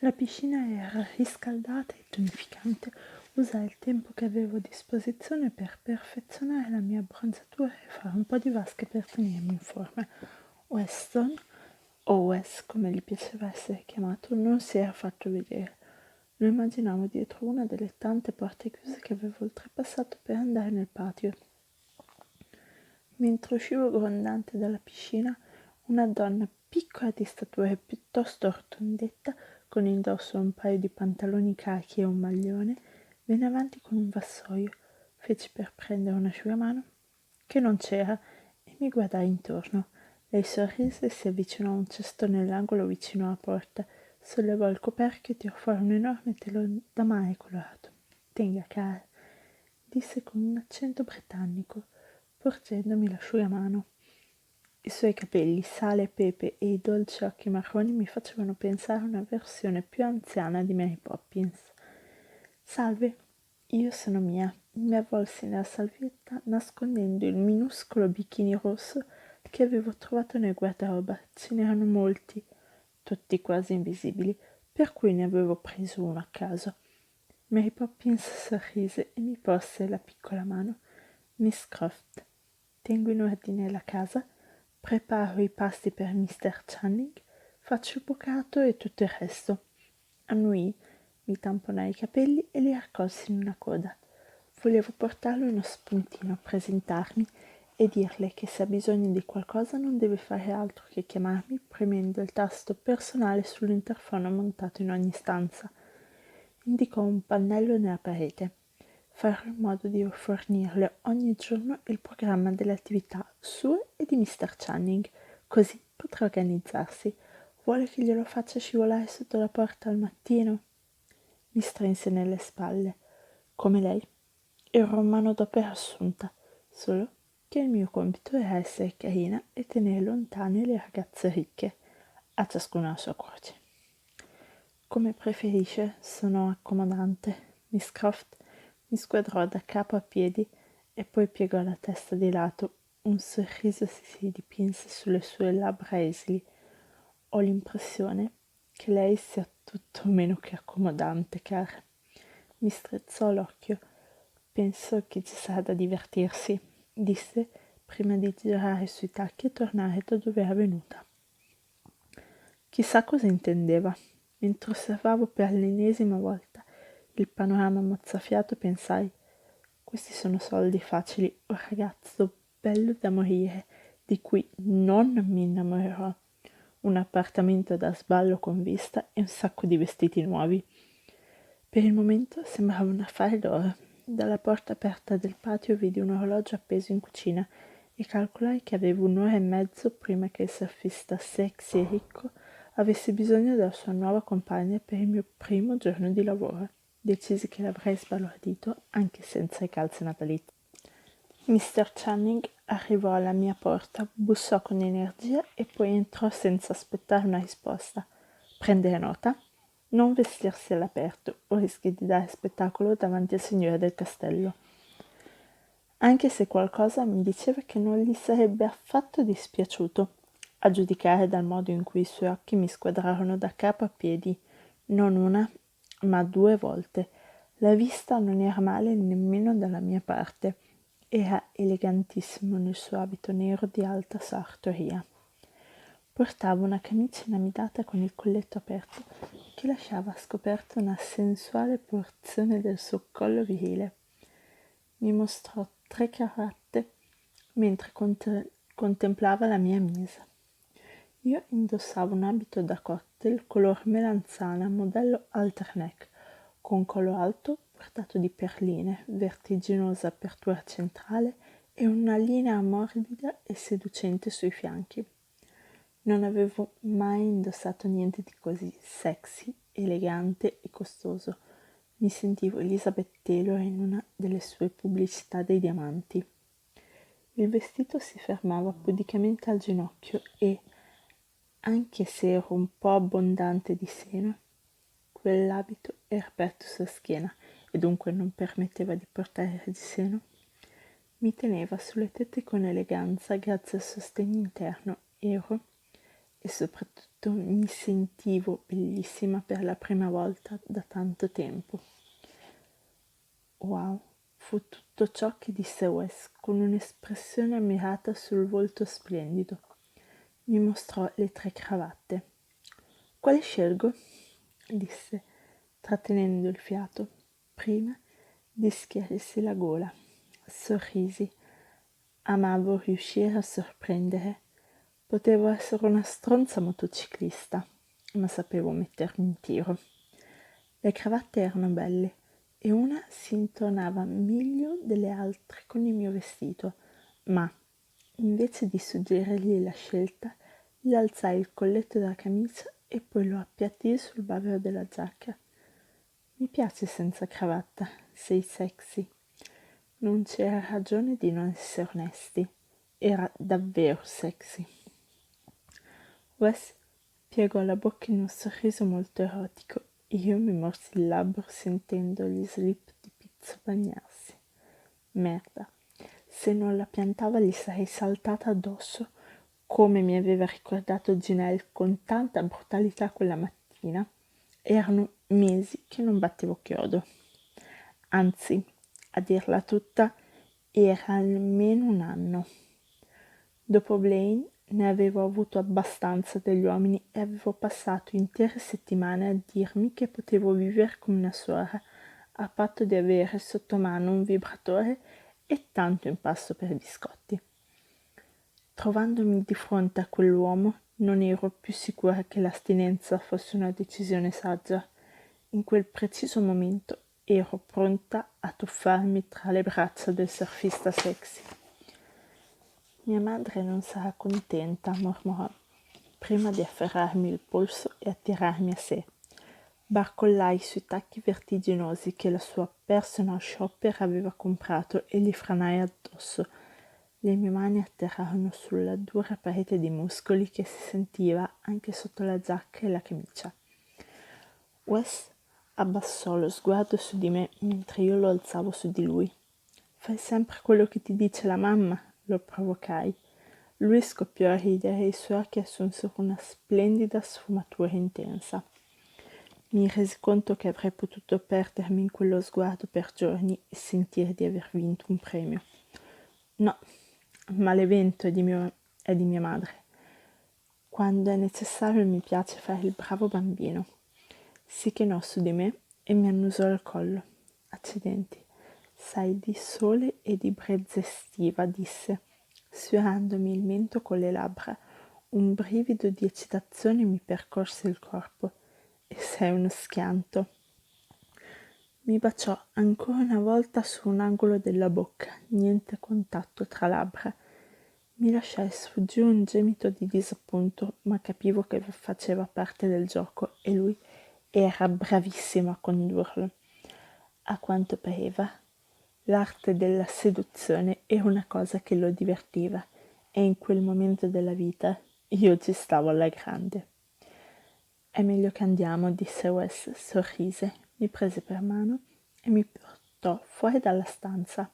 La piscina era riscaldata e tonificante. Usai il tempo che avevo a disposizione per perfezionare la mia abbronzatura e fare un po' di vasche per tenermi in forma. Weston, o Wes come gli piaceva essere chiamato, non si era fatto vedere. Lo immaginavo dietro una delle tante porte chiuse che avevo oltrepassato per andare nel patio. Mentre uscivo grondante dalla piscina, una donna piccola di statura e piuttosto rotondetta, con indosso un paio di pantaloni cachi e un maglione, venne avanti con un vassoio. Feci per prendere un asciugamano, che non c'era, e mi guardai intorno. Lei sorrise e si avvicinò a un cesto nell'angolo vicino alla porta, sollevò il coperchio e tirò fuori un enorme telo da mare colorato. «Tenga, cara», disse con un accento britannico, porgendomi l'asciugamano. I suoi capelli, sale e pepe e i dolci occhi marroni mi facevano pensare a una versione più anziana di Mary Poppins. «Salve, io sono Mia», mi avvolsi nella salvietta nascondendo il minuscolo bikini rosso che avevo trovato nel guardaroba. Ce n'erano molti, tutti quasi invisibili, per cui ne avevo preso uno a caso. Mary Poppins sorrise e mi porse la piccola mano. «Miss Croft, tengo in ordine la casa, preparo i pasti per Mr. Channing, faccio il bucato e tutto il resto». Annuì, mi tamponai i capelli e li raccolsi in una coda. Volevo portarle uno spuntino, presentarmi e dirle che se ha bisogno di qualcosa non deve fare altro che chiamarmi premendo il tasto personale sull'interfono montato in ogni stanza. Indicò un pannello nella parete. Farò in modo di fornirle ogni giorno il programma delle attività sue e di Mr. Channing, così potrà organizzarsi. Vuole che glielo faccia scivolare sotto la porta al mattino? Mi strinse nelle spalle. Come lei, ero un manodopera assunta, solo che il mio compito era essere carina e tenere lontane le ragazze ricche, a ciascuna la sua croce. Come preferisce, sono accomodante. Miss Croft mi squadrò da capo a piedi e poi piegò la testa di lato. Un sorriso si dipinse sulle sue labbra esili. Ho l'impressione che lei sia tutto meno che accomodante, cara. Mi strizzò l'occhio. Penso che ci sarà da divertirsi, disse prima di girare sui tacchi e tornare da dove era venuta. Chissà cosa intendeva. Mentre osservavo per l'ennesima volta il panorama mozzafiato, pensai: questi sono soldi facili, un ragazzo bello da morire, di cui non mi innamorerò. Un appartamento da sballo con vista e un sacco di vestiti nuovi. Per il momento sembrava un affare d'oro. Dalla porta aperta del patio vidi un orologio appeso in cucina e calcolai che avevo un'ora e mezzo prima che il surfista sexy e ricco avesse bisogno della sua nuova compagna per il mio primo giorno di lavoro. Decisi che l'avrei sbalordito anche senza i calze natalizi. Mr. Channing arrivò alla mia porta, bussò con energia e poi entrò senza aspettare una risposta. «Prendere nota? Non vestirsi all'aperto o rischi di dare spettacolo davanti al signore del castello». Anche se qualcosa mi diceva che non gli sarebbe affatto dispiaciuto, a giudicare dal modo in cui i suoi occhi mi squadrarono da capo a piedi, non una, ma 2 volte. La vista non era male nemmeno dalla mia parte. Era elegantissimo nel suo abito nero di alta sartoria. Portava una camicia inamidata con il colletto aperto che lasciava scoperta una sensuale porzione del suo collo virile. Mi mostrò 3 cravatte mentre contemplava la mia mise. Io indossavo un abito da cocktail color melanzana, modello halterneck, con collo alto bordato di perline, vertiginosa apertura centrale e una linea morbida e seducente sui fianchi. Non avevo mai indossato niente di così sexy, elegante e costoso. Mi sentivo Elizabeth Taylor in una delle sue pubblicità dei diamanti. Il vestito si fermava pudicamente al ginocchio e, anche se ero un po' abbondante di seno, quell'abito era aperto sulla schiena e dunque non permetteva di portare il reggiseno. Mi teneva sulle tette con eleganza grazie al sostegno interno. Ero e soprattutto mi sentivo bellissima per la prima volta da tanto tempo. Wow, fu tutto ciò che disse Wes con un'espressione ammirata sul volto splendido. Mi mostrò le 3 cravatte. Quale scelgo? Disse, trattenendo il fiato, prima di schiarirsi la gola. Sorrisi. Amavo riuscire a sorprendere. Potevo essere una stronza motociclista, ma sapevo mettermi in tiro. Le cravatte erano belle e una si intonava meglio delle altre con il mio vestito, ma invece di suggerirgli la scelta, gli alzai il colletto della camicia e poi lo appiattii sul bavero della giacca. Mi piace senza cravatta, sei sexy. Non c'era ragione di non essere onesti. Era davvero sexy. Wes piegò la bocca in un sorriso molto erotico e io mi morsi il labbro sentendo gli slip di pizzo bagnarsi. Merda, se non la piantava gli sarei saltata addosso, come mi aveva ricordato Ginelle con tanta brutalità quella mattina. Erano mesi che non battevo chiodo. Anzi, a dirla tutta, era almeno un anno. Dopo Blaine ne avevo avuto abbastanza degli uomini e avevo passato intere settimane a dirmi che potevo vivere come una suora, a patto di avere sotto mano un vibratore e tanto impasto per i biscotti. Trovandomi di fronte a quell'uomo, non ero più sicura che l'astinenza fosse una decisione saggia. In quel preciso momento ero pronta a tuffarmi tra le braccia del surfista sexy. Mia madre non sarà contenta, mormorò, prima di afferrarmi il polso e attirarmi a sé. Barcollai sui tacchi vertiginosi che la sua personal shopper aveva comprato e li franai addosso. Le mie mani atterrarono sulla dura parete di muscoli che si sentiva anche sotto la giacca e la camicia. Wes abbassò lo sguardo su di me mentre io lo alzavo su di lui. Fai sempre quello che ti dice la mamma, lo provocai. Lui scoppiò a ridere e i suoi occhi assunsero una splendida sfumatura intensa. Mi resi conto che avrei potuto perdermi in quello sguardo per giorni e sentire di aver vinto un premio. No, ma l'evento è di mia madre. Quando è necessario mi piace fare il bravo bambino. Si chinò su di me e mi annusò il collo. Accidenti, sai di sole e di brezza estiva, disse, sfiorandomi il mento con le labbra. Un brivido di eccitazione mi percorse il corpo. E sei uno schianto. Mi baciò ancora una volta su un angolo della bocca, niente contatto tra labbra. Mi lasciai sfuggire un gemito di disappunto, ma capivo che faceva parte del gioco e lui era bravissimo a condurlo. A quanto pareva, l'arte della seduzione era una cosa che lo divertiva e in quel momento della vita io ci stavo alla grande. È meglio che andiamo, disse Wes, sorrise, mi prese per mano e mi portò fuori dalla stanza.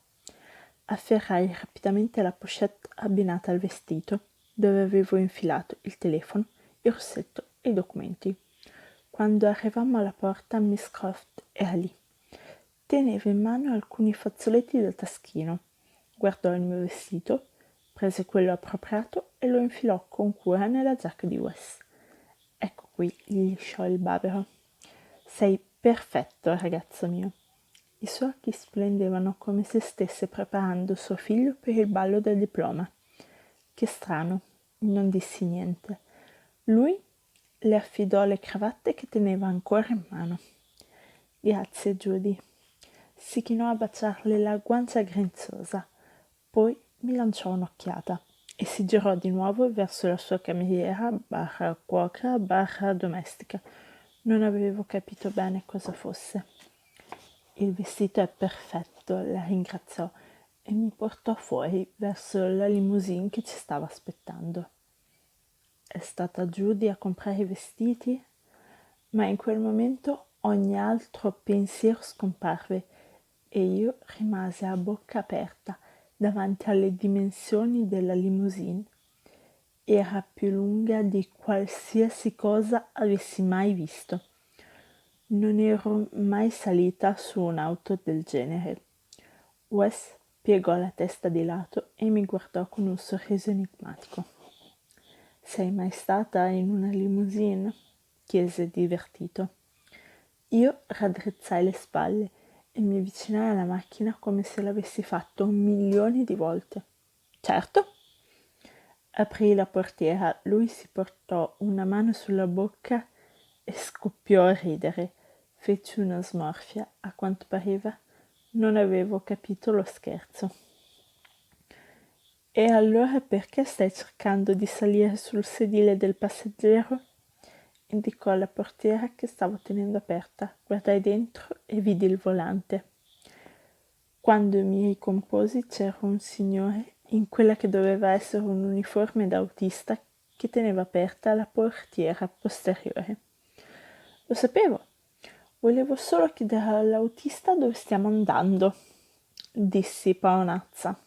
Afferrai rapidamente la pochette abbinata al vestito, dove avevo infilato il telefono, il rossetto e i documenti. Quando arrivammo alla porta, Miss Croft era lì. Teneva in mano alcuni fazzoletti da taschino. Guardò il mio vestito, prese quello appropriato e lo infilò con cura nella giacca di Wes. Ecco qui, gli lisciò il bavero. Sei perfetto, ragazzo mio. I suoi occhi splendevano come se stesse preparando suo figlio per il ballo del diploma. Che strano, non dissi niente. Lui le affidò le cravatte che teneva ancora in mano. Grazie, Judy. Si chinò a baciarle la guancia grinzosa. Poi mi lanciò un'occhiata e si girò di nuovo verso la sua cameriera barra cuoca barra domestica. Non avevo capito bene cosa fosse. Il vestito è perfetto, la ringraziò e mi portò fuori verso la limousine che ci stava aspettando. È stata Judy a comprare i vestiti? Ma in quel momento ogni altro pensiero scomparve e io rimasi a bocca aperta davanti alle dimensioni della limousine. Era più lunga di qualsiasi cosa avessi mai visto. Non ero mai salita su un'auto del genere. Wes piegò la testa di lato e mi guardò con un sorriso enigmatico. «Sei mai stata in una limousine?» chiese divertito. Io raddrizzai le spalle e mi avvicinai alla macchina come se l'avessi fatto milioni di volte. «Certo!» Aprì la portiera, lui si portò una mano sulla bocca e scoppiò a ridere. Feci una smorfia, a quanto pareva non avevo capito lo scherzo. «E allora perché stai cercando di salire sul sedile del passeggero?» Indicò la portiera che stavo tenendo aperta. Guardai dentro e vidi il volante. Quando mi ricomposi c'era un signore in quella che doveva essere un uniforme da autista che teneva aperta la portiera posteriore. «Lo sapevo, volevo solo chiedere all'autista dove stiamo andando», dissi paonazza.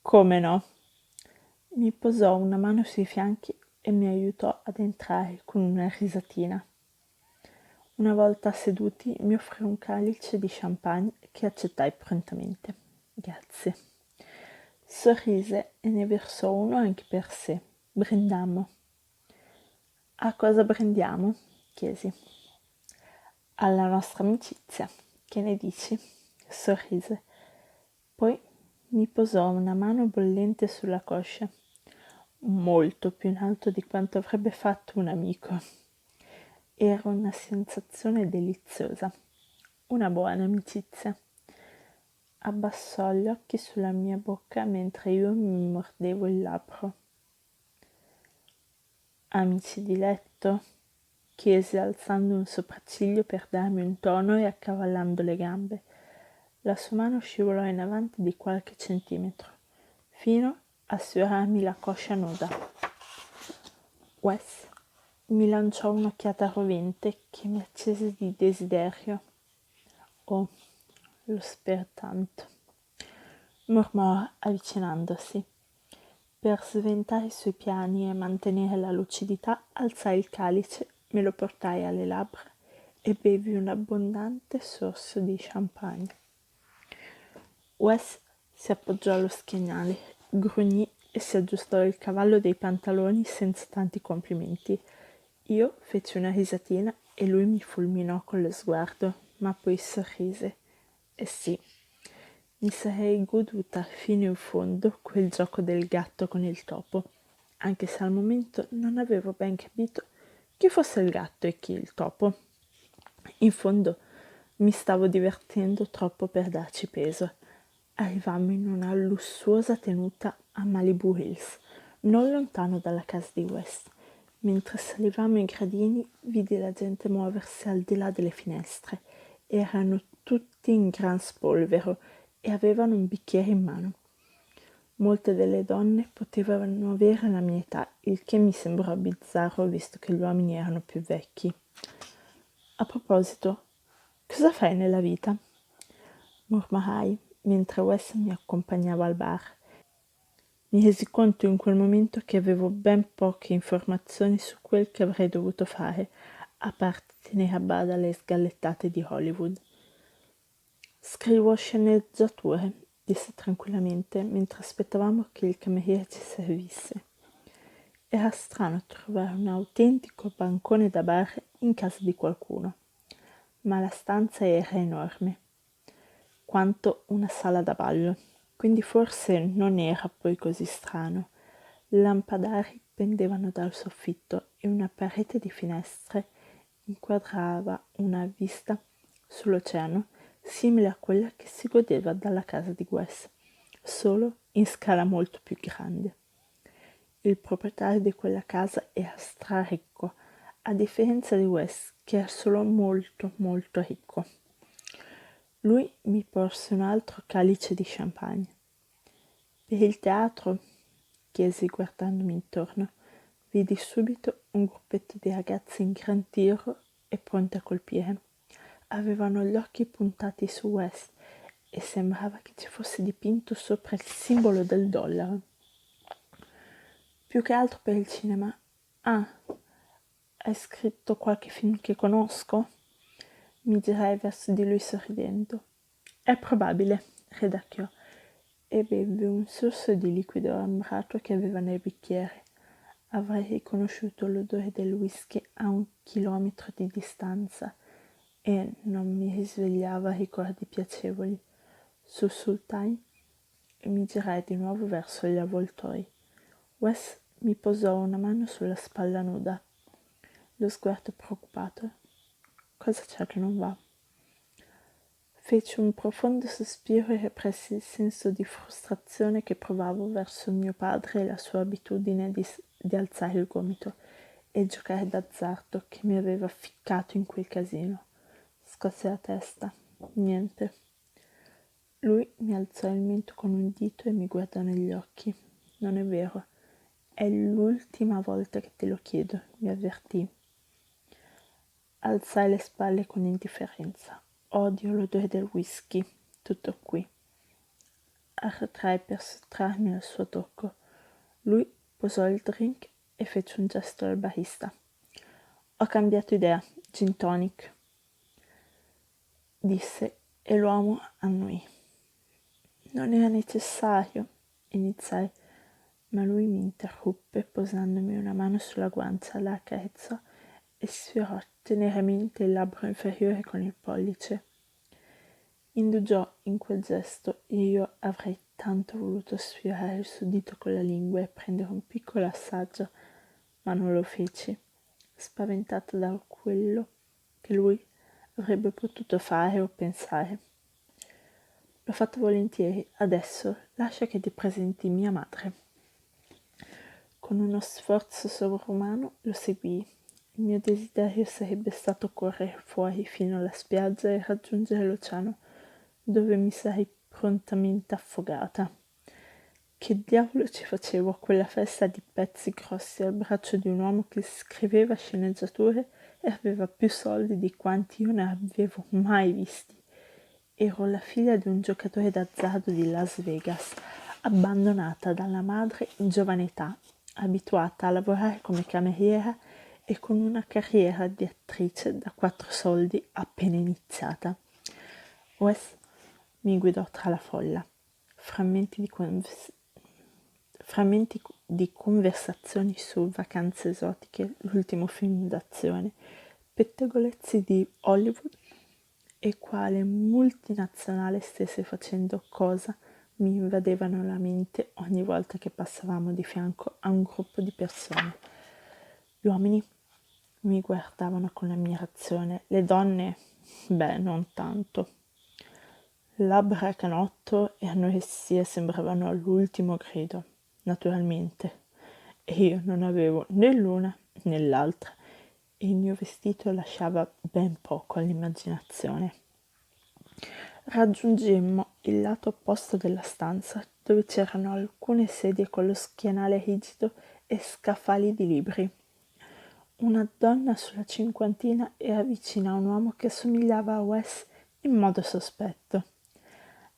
«Come no?» Mi posò una mano sui fianchi e mi aiutò ad entrare con una risatina. Una volta seduti mi offrì un calice di champagne che accettai prontamente. «Grazie». Sorrise e ne versò uno anche per sé. Brindammo. «A cosa brindiamo?» chiesi. «Alla nostra amicizia. Che ne dici?» Sorrise. Poi mi posò una mano bollente sulla coscia, molto più in alto di quanto avrebbe fatto un amico. Era una sensazione deliziosa, una buona amicizia. Abbassò gli occhi sulla mia bocca mentre io mi mordevo il labbro. «Amici di letto?» chiese alzando un sopracciglio per darmi un tono e accavallando le gambe. La sua mano scivolò in avanti di qualche centimetro, fino a sfiorarmi la coscia nuda. Wes mi lanciò un'occhiata rovente che mi accese di desiderio. «Oh, lo spero tanto», mormorò avvicinandosi. Per sventare i suoi piani e mantenere la lucidità, alzai il calice, me lo portai alle labbra e bevi un abbondante sorso di champagne. Wes si appoggiò allo schienale, grugnì e si aggiustò il cavallo dei pantaloni senza tanti complimenti. Io feci una risatina e lui mi fulminò con lo sguardo, ma poi sorrise. E sì, mi sarei goduta fino in fondo quel gioco del gatto con il topo, anche se al momento non avevo ben capito chi fosse il gatto e chi il topo. In fondo mi stavo divertendo troppo per darci peso. Arrivammo in una lussuosa tenuta a Malibu Hills, non lontano dalla casa di West. Mentre salivamo i gradini, vidi la gente muoversi al di là delle finestre. Erano tutti in gran spolvero e avevano un bicchiere in mano. Molte delle donne potevano avere la mia età, il che mi sembrò bizzarro visto che gli uomini erano più vecchi. «A proposito, cosa fai nella vita?» mormorai mentre Wes mi accompagnava al bar. Mi resi conto in quel momento che avevo ben poche informazioni su quel che avrei dovuto fare, a parte tenere a bada le sgallettate di Hollywood. «Scrivo sceneggiature», disse tranquillamente mentre aspettavamo che il cameriere ci servisse. Era strano trovare un autentico bancone da bar in casa di qualcuno, ma la stanza era enorme, quanto una sala da ballo, quindi forse non era poi così strano. Lampadari pendevano dal soffitto e una parete di finestre inquadrava una vista sull'oceano simile a quella che si godeva dalla casa di Wes, solo in scala molto più grande. Il proprietario di quella casa era straricco, a differenza di Wes, che era solo molto, molto ricco. Lui mi porse un altro calice di champagne. «Per il teatro?» chiesi guardandomi intorno. Vidi subito un gruppetto di ragazze in gran tiro e pronte a colpire. Avevano gli occhi puntati su Wes e sembrava che ci fosse dipinto sopra il simbolo del dollaro. Più che altro per il cinema. Ah, hai scritto qualche film che conosco? Mi girai verso di lui sorridendo. È probabile, ridacchiò, e bevve un sorso di liquido ambrato che aveva nel bicchiere. Avrei riconosciuto l'odore del whisky a 1 chilometro di distanza e non mi risvegliava ricordi piacevoli. Sussultai e mi girai di nuovo verso gli avvoltoi. Wes mi posò una mano sulla spalla nuda, lo sguardo preoccupato. Cosa c'è che non va? Feci un profondo sospiro e repressi il senso di frustrazione che provavo verso mio padre e la sua abitudine di alzare il gomito e giocare d'azzardo che mi aveva ficcato in quel casino. Scosse la testa. Niente. Lui mi alzò il mento con un dito e mi guardò negli occhi. Non è vero. È l'ultima volta che te lo chiedo, mi avvertì. Alzai le spalle con indifferenza. Odio l'odore del whisky. Tutto qui. Arretrai per sottrarmi al suo tocco. Lui posò il drink e fece un gesto al barista. Ho cambiato idea. Gin tonic, disse, e l'uomo annui. Non era necessario, iniziai, ma lui mi interruppe posandomi una mano sulla guancia, la accarezzò e sfiorò teneramente il labbro inferiore con il pollice. Indugiò in quel gesto e io avrei tanto voluto sfiorare il suo dito con la lingua e prendere un piccolo assaggio, ma non lo feci, spaventata da quello che lui avrebbe potuto fare o pensare. L'ho fatto volentieri, adesso lascia che ti presenti mia madre. Con uno sforzo sovrumano lo seguii. Il mio desiderio sarebbe stato correre fuori fino alla spiaggia e raggiungere l'oceano, dove mi sarei prontamente affogata. Che diavolo ci facevo a quella festa di pezzi grossi al braccio di un uomo che scriveva sceneggiature e aveva più soldi di quanti io ne avevo mai visti? Ero la figlia di un giocatore d'azzardo di Las Vegas, abbandonata dalla madre in giovane età, abituata a lavorare come cameriera e con una carriera di attrice da 4 soldi appena iniziata. Wes mi guidò tra la folla. Frammenti di conversazioni su vacanze esotiche, l'ultimo film d'azione, pettegolezzi di Hollywood e quale multinazionale stesse facendo cosa mi invadevano la mente ogni volta che passavamo di fianco a un gruppo di persone. Gli uomini mi guardavano con ammirazione, le donne, beh, non tanto. Labbra a canotto e anoressia sembravano all'ultimo grido, naturalmente, e io non avevo né l'una né l'altra, e il mio vestito lasciava ben poco all'immaginazione. Raggiungemmo il lato opposto della stanza, dove c'erano alcune sedie con lo schienale rigido e scaffali di libri. Una donna sulla cinquantina era vicina a un uomo che somigliava a Wes in modo sospetto.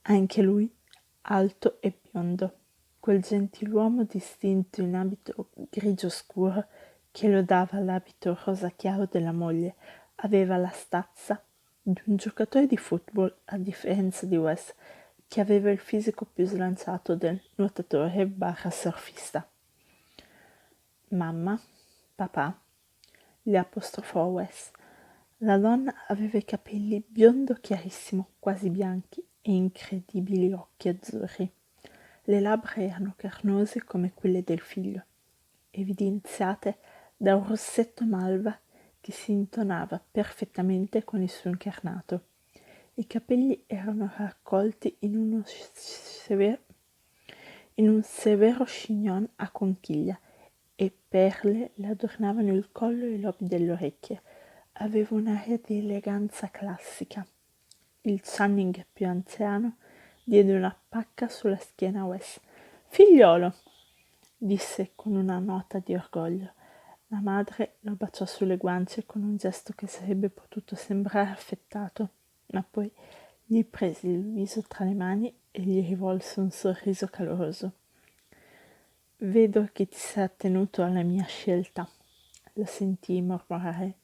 Anche lui, alto e biondo, quel gentiluomo distinto in abito grigio scuro che lodava l'abito rosa chiaro della moglie, aveva la stazza di un giocatore di football, a differenza di Wes, che aveva il fisico più slanciato del nuotatore barra surfista. Mamma, papà, le apostrofò Wes. La donna aveva i capelli biondo chiarissimo, quasi bianchi, e incredibili occhi azzurri. Le labbra erano carnose come quelle del figlio, evidenziate da un rossetto malva che si intonava perfettamente con il suo incarnato. I capelli erano raccolti in un severo chignon a conchiglia e perle le adornavano il collo e i lobi delle orecchie. Aveva un'aria di eleganza classica. Il Channing più anziano diede una pacca sulla schiena a Wes. «Figliolo!» disse con una nota di orgoglio. La madre lo baciò sulle guance con un gesto che sarebbe potuto sembrare affettato, ma poi gli prese il viso tra le mani e gli rivolse un sorriso caloroso. Vedo che ti sei attenuto alla mia scelta, la sentii mormorare.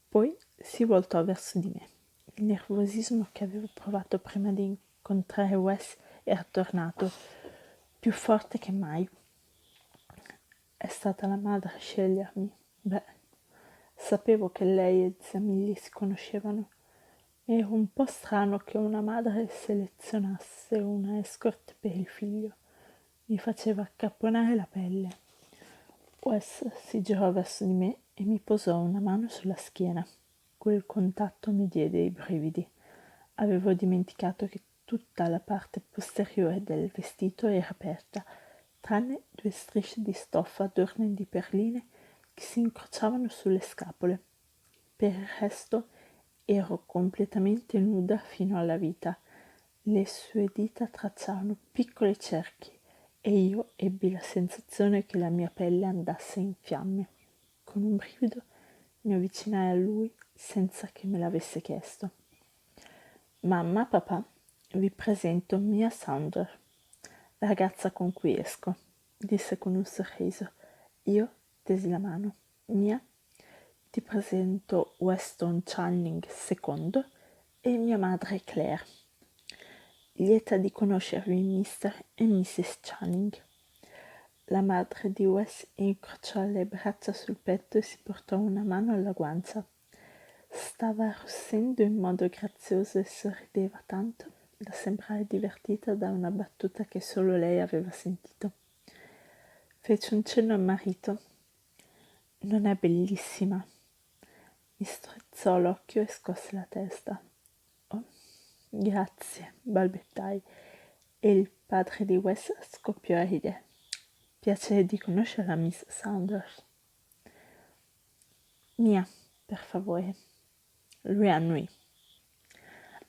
Poi si voltò verso di me. Il nervosismo che avevo provato prima di incontrare Wes era tornato, più forte che mai. È stata la madre a scegliermi. Beh, sapevo che lei e zia Milly si conoscevano. Era un po' strano che una madre selezionasse una escort per il figlio. Mi faceva accapponare la pelle. Wes si girò verso di me e mi posò una mano sulla schiena. Quel contatto mi diede i brividi. Avevo dimenticato che tutta la parte posteriore del vestito era aperta, tranne 2 strisce di stoffa adorne di perline che si incrociavano sulle scapole. Per il resto ero completamente nuda fino alla vita. Le sue dita tracciavano piccoli cerchi e io ebbi la sensazione che la mia pelle andasse in fiamme. Con un brivido mi avvicinai a lui senza che me l'avesse chiesto. Mamma, papà, vi presento Mia Saunders, la ragazza con cui esco, disse con un sorriso. Io tesi la mano. Mia, ti presento Weston Channing II e mia madre Claire. Lieta di conoscervi Mr. e Mrs. Channing. La madre di Wes incrociò le braccia sul petto e si portò una mano alla guancia. Stava arrossendo in modo grazioso e sorrideva tanto da sembrare divertita da una battuta che solo lei aveva sentito. Fece un cenno al marito. Non è bellissima? Mi strizzò l'occhio e scosse la testa. Oh, grazie, balbettai, e il padre di Wes scoppiò a ridere. Piacere di conoscerla, Miss Saunders. Mia, per favore. Lui annui.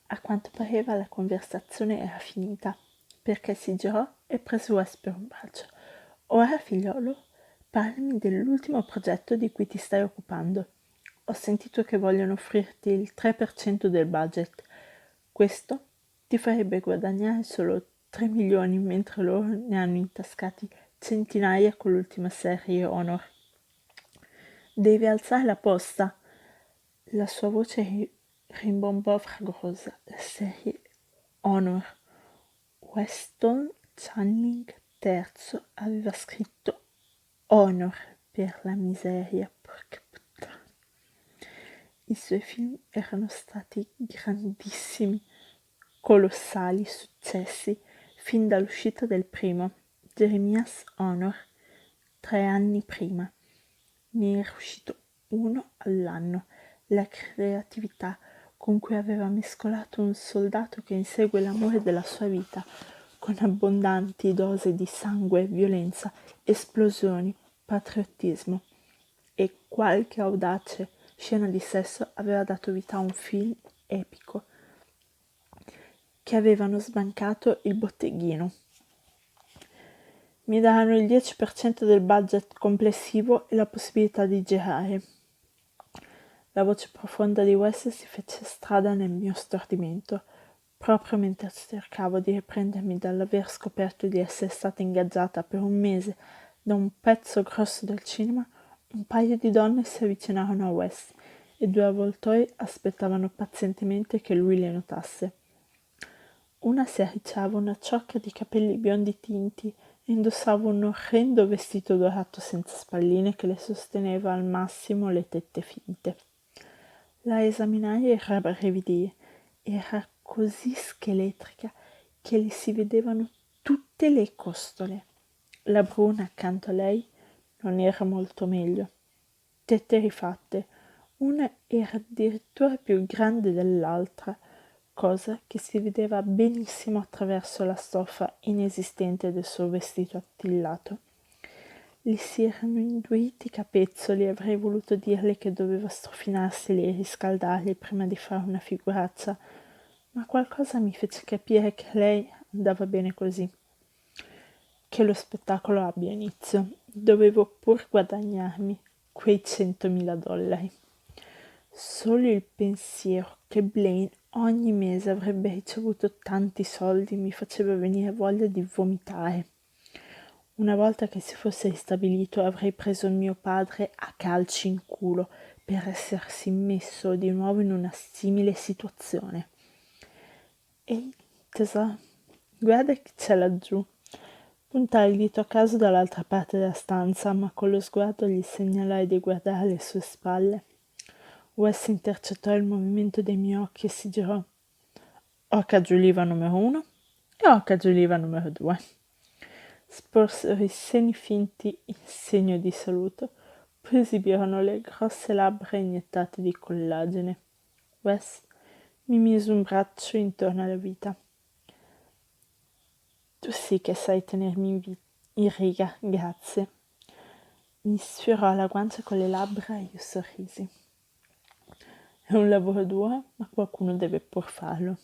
A quanto pareva la conversazione era finita, perché si girò e prese Wes per un braccio. Ora, figliolo, parlami dell'ultimo progetto di cui ti stai occupando. Ho sentito che vogliono offrirti il 3% del budget. Questo ti farebbe guadagnare solo 3 milioni, mentre loro ne hanno intascati centinaia con l'ultima serie Honor. Devi alzare la posta. La sua voce rimbombò fragorosa. La serie Honor. Weston Channing III aveva scritto Honor per la miseria, porca puttana. I suoi film erano stati grandissimi, colossali successi fin dall'uscita del primo, Jeremiah's Honor, 3 anni prima. Ne era uscito uno all'anno. La creatività con cui aveva mescolato un soldato che insegue l'amore della sua vita con abbondanti dosi di sangue, violenza, esplosioni, patriottismo e qualche audace scena di sesso aveva dato vita a un film epico che avevano sbancato il botteghino. Mi daranno il 10% del budget complessivo e la possibilità di girare. La voce profonda di Wes si fece strada nel mio stordimento, proprio mentre cercavo di riprendermi dall'aver scoperto di essere stata ingaggiata per un mese da un pezzo grosso del cinema. Un paio di donne si avvicinarono a Wes e 2 avvoltoi aspettavano pazientemente che lui le notasse. Una si arricciava una ciocca di capelli biondi tinti e indossava un orrendo vestito dorato senza spalline che le sosteneva al massimo le tette finte. La esaminai e rabbrividii. Era così scheletrica che le si vedevano tutte le costole. La bruna accanto a lei non era molto meglio. Tette rifatte. Una era addirittura più grande dell'altra, cosa che si vedeva benissimo attraverso la stoffa inesistente del suo vestito attillato. Le si erano induiti i capezzoli e avrei voluto dirle che doveva strofinarsi e riscaldarli prima di fare una figuraccia, ma qualcosa mi fece capire che lei andava bene così. Che lo spettacolo abbia inizio. Dovevo pur guadagnarmi quei $100.000. Solo il pensiero che Blaine ogni mese avrebbe ricevuto tanti soldi mi faceva venire voglia di vomitare. Una volta che si fosse ristabilito avrei preso mio padre a calci in culo per essersi messo di nuovo in una simile situazione. Ehi, tesoro, guarda chi c'è laggiù. Puntai il dito a caso dall'altra parte della stanza, ma con lo sguardo gli segnalai di guardare alle sue spalle. Wes intercettò il movimento dei miei occhi e si girò. Orca Giuliva numero 1 e Orca Giuliva numero 2. Sporsero i seni finti in segno di saluto, poi esibirono le grosse labbra iniettate di collagene. Wes mi mise un braccio intorno alla vita. Tu sì che sai tenermi in riga, grazie. Mi sfiorò la guancia con le labbra e io sorrisi. È un lavoro duro, ma qualcuno deve pur farlo.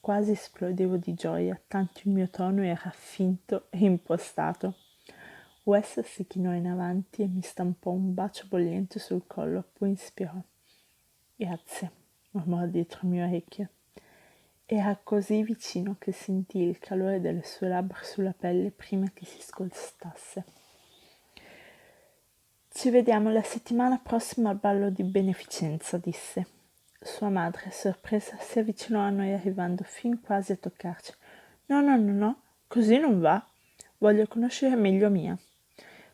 Quasi esplodevo di gioia, tanto il mio tono era finto e impostato. Wes si chinò in avanti e mi stampò un bacio bollente sul collo, poi inspirò. Grazie, mormorò dietro il mio orecchio. Era così vicino che sentii il calore delle sue labbra sulla pelle prima che si scostasse. Ci vediamo la settimana prossima al ballo di beneficenza, disse. Sua madre, sorpresa, si avvicinò a noi arrivando fin quasi a toccarci. No, così non va. Voglio conoscere meglio Mia.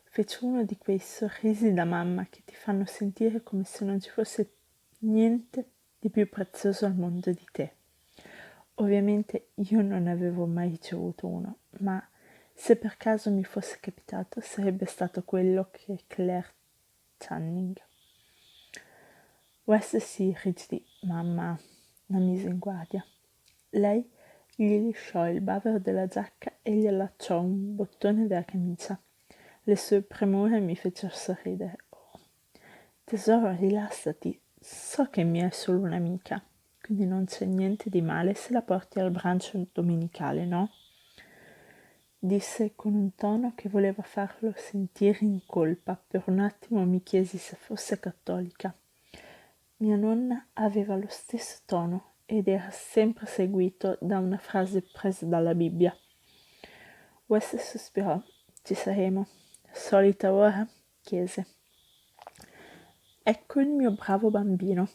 Fece uno di quei sorrisi da mamma che ti fanno sentire come se non ci fosse niente di più prezioso al mondo di te. Ovviamente io non ne avevo mai ricevuto uno, ma se per caso mi fosse capitato sarebbe stato quello che Claire Channing. Wes si irrigidì, mamma la mise in guardia. Lei gli lisciò il bavero della giacca e gli allacciò un bottone della camicia. Le sue premure mi fecero sorridere. Oh, tesoro, rilassati, so che Mia è solo un'amica, quindi non c'è niente di male se la porti al brunch domenicale, no? Disse con un tono che voleva farlo sentire in colpa. Per un attimo mi chiesi se fosse cattolica. Mia nonna aveva lo stesso tono ed era sempre seguito da una frase presa dalla Bibbia. Wes sospirò. Ci saremo. Solita ora? Chiese. Ecco il mio bravo bambino.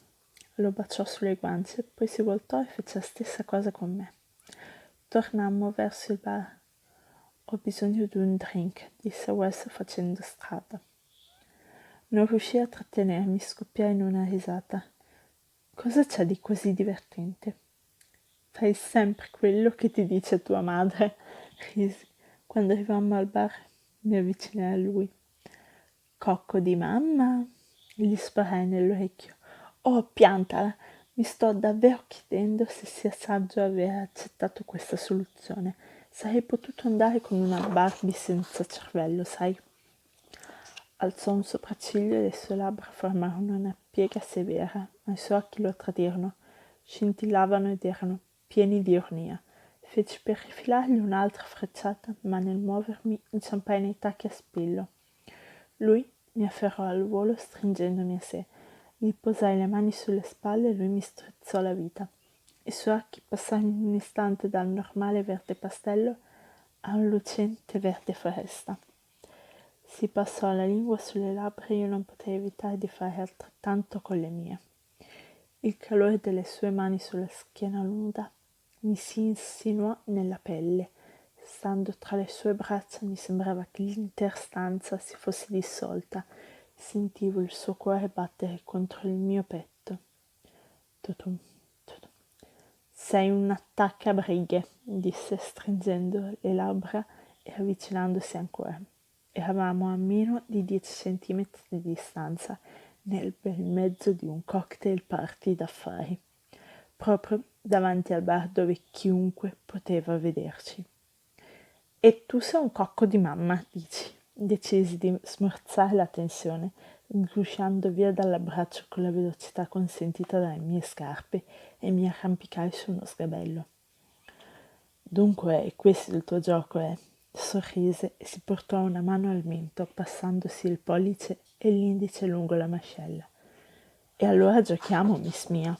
Lo baciò sulle guance, poi si voltò e fece la stessa cosa con me. Tornammo verso il bar. Ho bisogno di un drink, disse Wes facendo strada. Non riuscii a trattenermi, scoppiai in una risata. Cosa c'è di così divertente? Fai sempre quello che ti dice tua madre, risi. Quando arrivammo al bar mi avvicinai a lui. Cocco di mamma, gli sparai nell'orecchio. Oh, piantala, mi sto davvero chiedendo se sia saggio aver accettato questa soluzione. Sarei potuto andare con una Barbie senza cervello, sai? Alzò un sopracciglio e le sue labbra formarono una piega severa, ma i suoi occhi lo tradirono, scintillavano ed erano pieni di ironia. Feci per rifilargli un'altra frecciata, ma nel muovermi inciampai nei tacchi a spillo. Lui mi afferrò al volo stringendomi a sé. Gli posai le mani sulle spalle e lui mi strizzò la vita. I suoi occhi passarono in un istante dal normale verde pastello a un lucente verde foresta. Si passò la lingua sulle labbra e io non potei evitare di fare altrettanto con le mie. Il calore delle sue mani sulla schiena nuda mi si insinuò nella pelle. Stando tra le sue braccia mi sembrava che l'intera stanza si fosse dissolta. Sentivo il suo cuore battere contro il mio petto. Tutum, tutum. Sei un attaccabrighe, disse stringendo le labbra e avvicinandosi ancora. Eravamo a meno di 10 centimetri di distanza, nel bel mezzo di un cocktail party d'affari, proprio davanti al bar dove chiunque poteva vederci. E tu sei un cocco di mamma, dici. Decisi di smorzare la tensione, sgusciando via dall'abbraccio con la velocità consentita dalle mie scarpe e mi arrampicai su uno sgabello. Dunque, questo il tuo gioco, eh? Sorrise e si portò una mano al mento, passandosi il pollice e l'indice lungo la mascella. E allora giochiamo, Miss Mia.